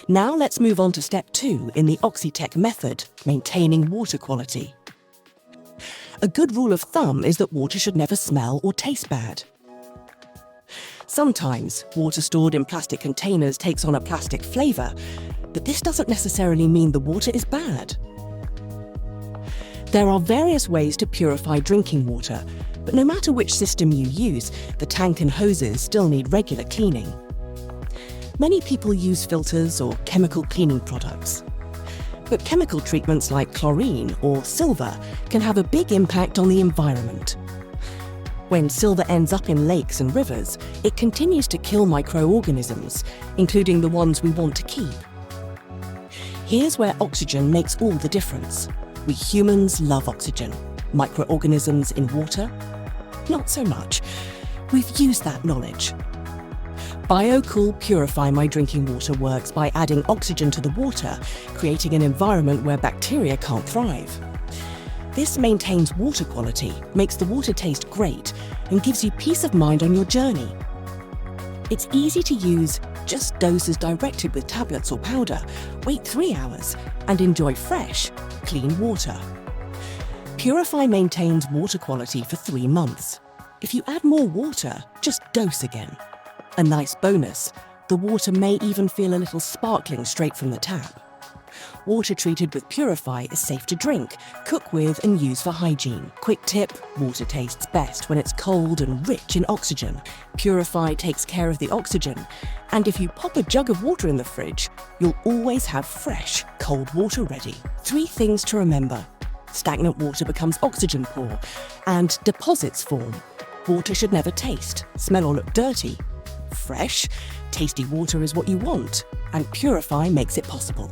Now let's move on to step 2 in the Oxyitech method, maintaining water quality. A good rule of thumb is that water should never smell or taste bad. Sometimes water stored in plastic containers takes on a plastic flavour, but this doesn't necessarily mean the water is bad. There are various ways to purify drinking water, but no matter which system you use, the tank and hoses still need regular cleaning. Many people use filters or chemical cleaning products. But chemical treatments like chlorine or silver can have a big impact on the environment. When silver ends up in lakes and rivers, it continues to kill microorganisms, including the ones we want to keep. Here's where oxygen makes all the difference. We humans love oxygen. Microorganisms in water? Not so much. We've used that knowledge. Biocool Purify My Drinking Water works by adding oxygen to the water, creating an environment where bacteria can't thrive. This maintains water quality, makes the water taste great, and gives you peace of mind on your journey. It's easy to use. Just dose as directed with tablets or powder, wait 3 hours, and enjoy fresh, clean water. Purify maintains water quality for 3 months. If you add more water, just dose again. A nice bonus, the water may even feel a little sparkling straight from the tap. Water treated with Purify is safe to drink, cook with and use for hygiene. Quick tip, water tastes best when it's cold and rich in oxygen. Purify takes care of the oxygen, and if you pop a jug of water in the fridge, you'll always have fresh, cold water ready. 3 things to remember. Stagnant water becomes oxygen poor, and deposits form. Water should never taste, smell or look dirty. Fresh, tasty water is what you want, and Purify makes it possible.